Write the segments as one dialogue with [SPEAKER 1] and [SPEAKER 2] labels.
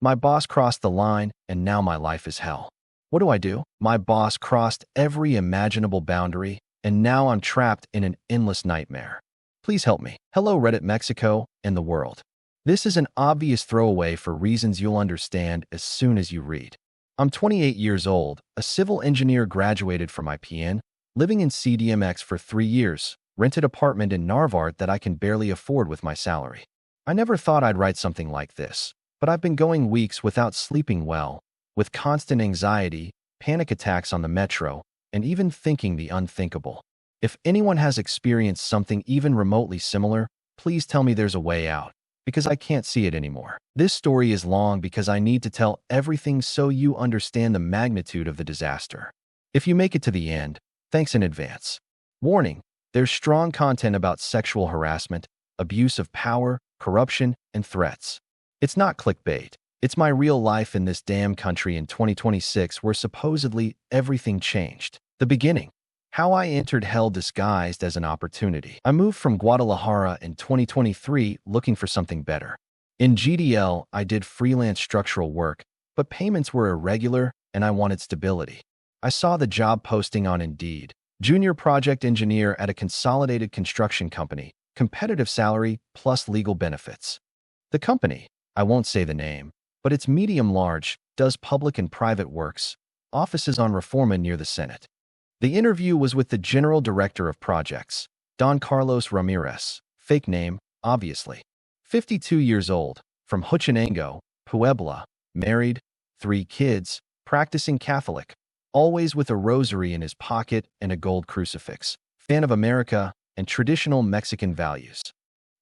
[SPEAKER 1] My boss crossed the line, and now my life is hell. What do? My boss crossed every imaginable boundary, and now I'm trapped in an endless nightmare. Please help me. Hello, Reddit Mexico and the world. This is an obvious throwaway for reasons you'll understand as soon as you read. I'm 28 years old, a civil engineer graduated from IPN, living in CDMX for 3 years, rented apartment in Narvart that I can barely afford with my salary. I never thought I'd write something like this, but I've been going weeks without sleeping well, with constant anxiety, panic attacks on the metro, and even thinking the unthinkable. If anyone has experienced something even remotely similar, please tell me there's a way out, because I can't see it anymore. This story is long because I need to tell everything so you understand the magnitude of the disaster. If you make it to the end, thanks in advance. Warning: there's strong content about sexual harassment, abuse of power, corruption, and threats. It's not clickbait. It's my real life in this damn country in 2026 where supposedly everything changed. The beginning. How I entered hell disguised as an opportunity. I moved from Guadalajara in 2023 looking for something better. In GDL, I did freelance structural work, but payments were irregular and I wanted stability. I saw the job posting on Indeed. Junior project engineer at a consolidated construction company, competitive salary plus legal benefits. The company, I won't say the name, but it's medium-large, does public and private works, offices on Reforma near the Senate. The interview was with the General Director of Projects, Don Carlos Ramirez, fake name, obviously. 52 years old, from Huchinango, Puebla, married, 3 kids, practicing Catholic, always with a rosary in his pocket and a gold crucifix, fan of America and traditional Mexican values.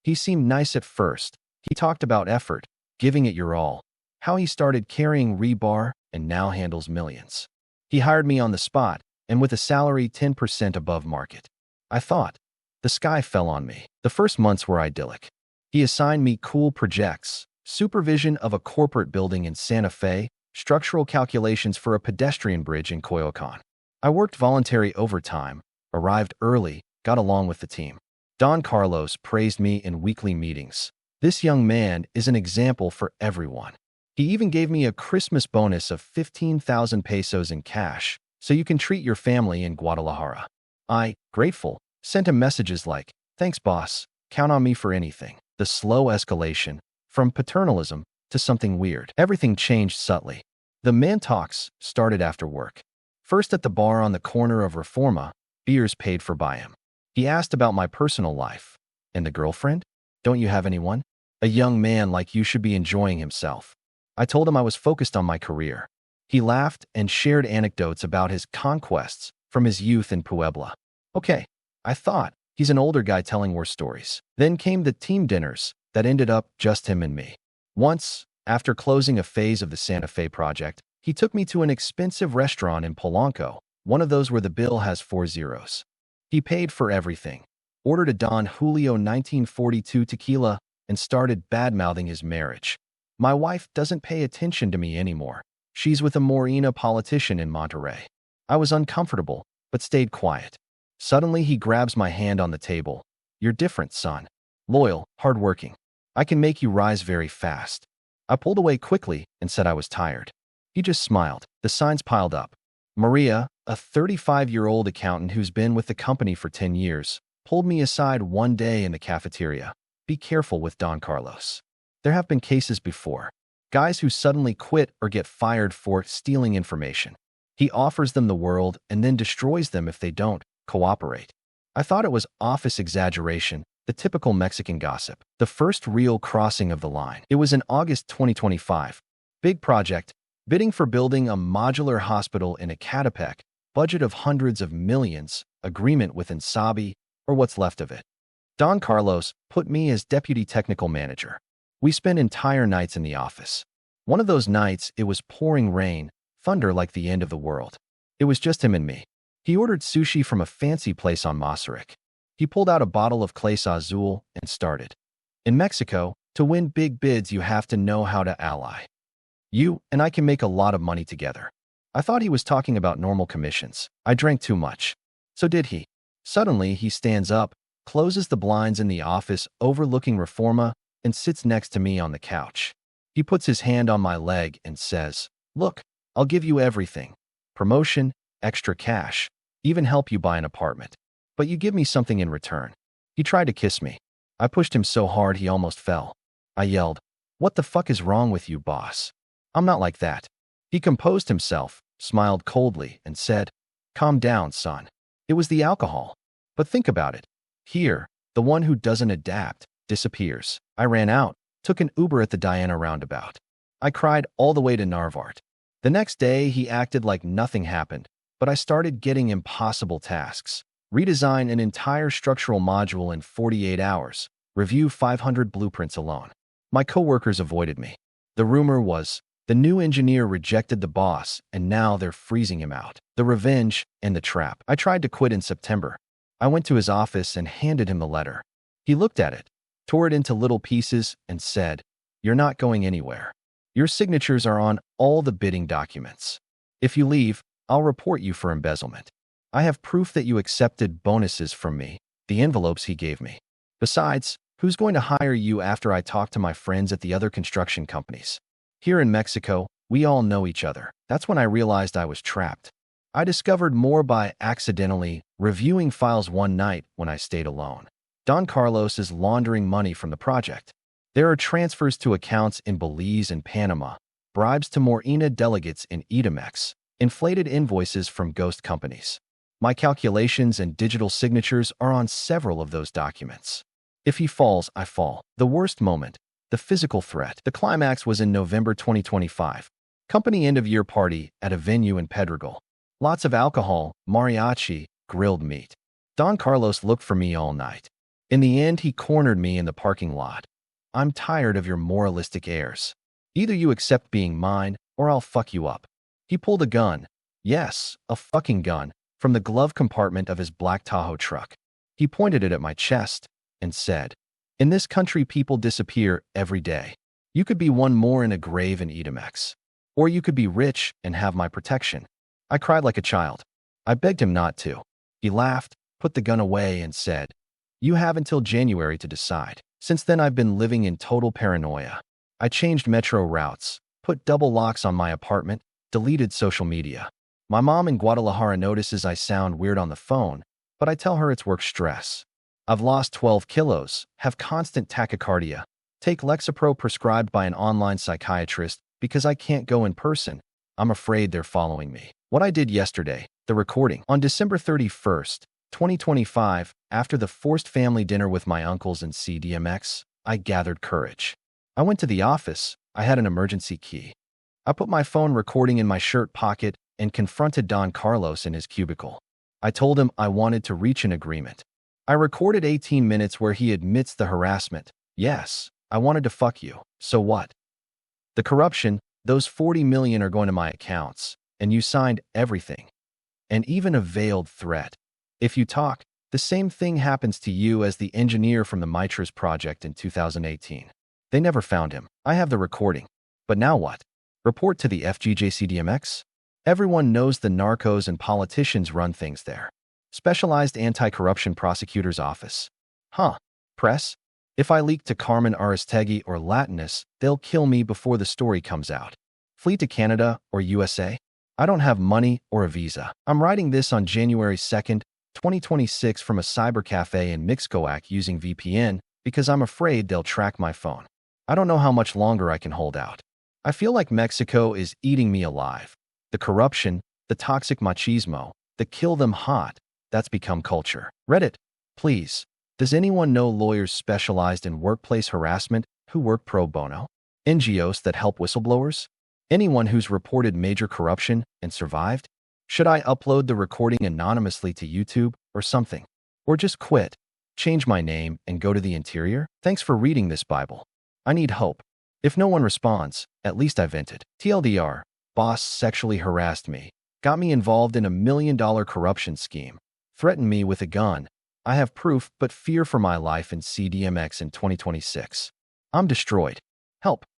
[SPEAKER 1] He seemed nice at first. He talked about effort, giving it your all, how he started carrying rebar and now handles millions. He hired me on the spot, and with a salary 10% above market. I thought. The sky fell on me. The first months were idyllic. He assigned me cool projects, supervision of a corporate building in Santa Fe, structural calculations for a pedestrian bridge in Coyoacan. I worked voluntary overtime, arrived early, got along with the team. Don Carlos praised me in weekly meetings. This young man is an example for everyone. He even gave me a Christmas bonus of 15,000 pesos in cash, so you can treat your family in Guadalajara. I, grateful, sent him messages like, "Thanks, boss. Count on me for anything." The slow escalation, from paternalism to something weird. Everything changed subtly. The man talks started after work. First at the bar on the corner of Reforma, beers paid for by him. He asked about my personal life. "And the girlfriend? Don't you have anyone? A young man like you should be enjoying himself." I told him I was focused on my career. He laughed and shared anecdotes about his conquests from his youth in Puebla. Okay, I thought, he's an older guy telling war stories. Then came the team dinners that ended up just him and me. Once, after closing a phase of the Santa Fe project, he took me to an expensive restaurant in Polanco, one of those where the bill has 4 zeros. He paid for everything, ordered a Don Julio 1942 tequila, and started bad-mouthing his marriage. My wife doesn't pay attention to me anymore. She's with a Morena politician in Monterrey. I was uncomfortable, but stayed quiet. Suddenly, he grabs my hand on the table. "You're different, son. Loyal, hardworking. I can make you rise very fast." I pulled away quickly and said I was tired. He just smiled. The signs piled up. Maria, a 35-year-old accountant who's been with the company for 10 years, pulled me aside one day in the cafeteria. "Be careful with Don Carlos. There have been cases before. Guys who suddenly quit or get fired for stealing information. He offers them the world and then destroys them if they don't cooperate." I thought it was office exaggeration, the typical Mexican gossip. The first real crossing of the line. It was in August 2025. Big project, bidding for building a modular hospital in Ecatepec, budget of hundreds of millions, agreement with Insabi, or what's left of it. Don Carlos put me as deputy technical manager. We spent entire nights in the office. One of those nights, it was pouring rain, thunder like the end of the world. It was just him and me. He ordered sushi from a fancy place on Masaryk. He pulled out a bottle of Clase Azul and started. In Mexico, to win big bids, you have to know how to ally. You and I can make a lot of money together. I thought he was talking about normal commissions. I drank too much. So did he. Suddenly, he stands up, closes the blinds in the office overlooking Reforma, and sits next to me on the couch. He puts his hand on my leg and says, "Look, I'll give you everything. Promotion, extra cash, even help you buy an apartment. But you give me something in return." He tried to kiss me. I pushed him so hard he almost fell. I yelled, "What the fuck is wrong with you, boss? I'm not like that." He composed himself, smiled coldly, and said, "Calm down, son. It was the alcohol. But think about it. Here, the one who doesn't adapt disappears." I ran out, took an Uber at the Diana roundabout. I cried all the way to Narvart. The next day, he acted like nothing happened, but I started getting impossible tasks. Redesign an entire structural module in 48 hours. Review 500 blueprints alone. My coworkers avoided me. The rumor was, the new engineer rejected the boss, and now they're freezing him out. The revenge and the trap. I tried to quit in September. I went to his office and handed him the letter. He looked at it, tore it into little pieces, and said, "You're not going anywhere. Your signatures are on all the bidding documents. If you leave, I'll report you for embezzlement. I have proof that you accepted bonuses from me, the envelopes he gave me. Besides, who's going to hire you after I talk to my friends at the other construction companies? Here in Mexico, we all know each other." That's when I realized I was trapped. I discovered more by accidentally reviewing files one night when I stayed alone. Don Carlos is laundering money from the project. There are transfers to accounts in Belize and Panama, bribes to Morena delegates in Edomex, inflated invoices from ghost companies. My calculations and digital signatures are on several of those documents. If he falls, I fall. The worst moment, the physical threat. The climax was in November 2025. Company end-of-year party at a venue in Pedregal. Lots of alcohol, mariachi, grilled meat. Don Carlos looked for me all night. In the end, he cornered me in the parking lot. "I'm tired of your moralistic airs. Either you accept being mine, or I'll fuck you up." He pulled a gun. Yes, a fucking gun, from the glove compartment of his black Tahoe truck. He pointed it at my chest and said, "In this country, people disappear every day. You could be one more in a grave in Edomex. Or you could be rich and have my protection." I cried like a child. I begged him not to. He laughed, put the gun away, and said, "You have until January to decide." Since then, I've been living in total paranoia. I changed metro routes, put double locks on my apartment, deleted social media. My mom in Guadalajara notices I sound weird on the phone, but I tell her it's work stress. I've lost 12 kilos, have constant tachycardia, take Lexapro prescribed by an online psychiatrist because I can't go in person. I'm afraid they're following me. What I did yesterday, the recording. On December 31st, 2025, after the forced family dinner with my uncles in CDMX, I gathered courage. I went to the office. I had an emergency key. I put my phone recording in my shirt pocket and confronted Don Carlos in his cubicle. I told him I wanted to reach an agreement. I recorded 18 minutes where he admits the harassment. "Yes, I wanted to fuck you. So what? The corruption, those 40 million are going to my accounts, and you signed everything. And even a veiled threat. If you talk, the same thing happens to you as the engineer from the Mitras project in 2018. They never found him. I have the recording. But now what? Report to the FGJCDMX? Everyone knows the narcos and politicians run things there. Specialized Anti-Corruption Prosecutor's Office. Huh. Press? If I leak to Carmen Aristegui or Latinus, they'll kill me before the story comes out. Flee to Canada or USA? I don't have money or a visa. I'm writing this on January 2nd, 2026 from a cybercafe in Mixcoac using VPN because I'm afraid they'll track my phone. I don't know how much longer I can hold out. I feel like Mexico is eating me alive. The corruption, the toxic machismo, the kill them hot, that's become culture. Reddit, please. Does anyone know lawyers specialized in workplace harassment who work pro bono? NGOs that help whistleblowers? Anyone who's reported major corruption and survived? Should I upload the recording anonymously to YouTube or something? Or just quit, change my name, and go to the interior? Thanks for reading this Bible. I need hope. If no one responds, at least I vented. TLDR, boss sexually harassed me, got me involved in a $1 million corruption scheme, threatened me with a gun. I have proof, but fear for my life in CDMX in 2026. I'm destroyed. Help.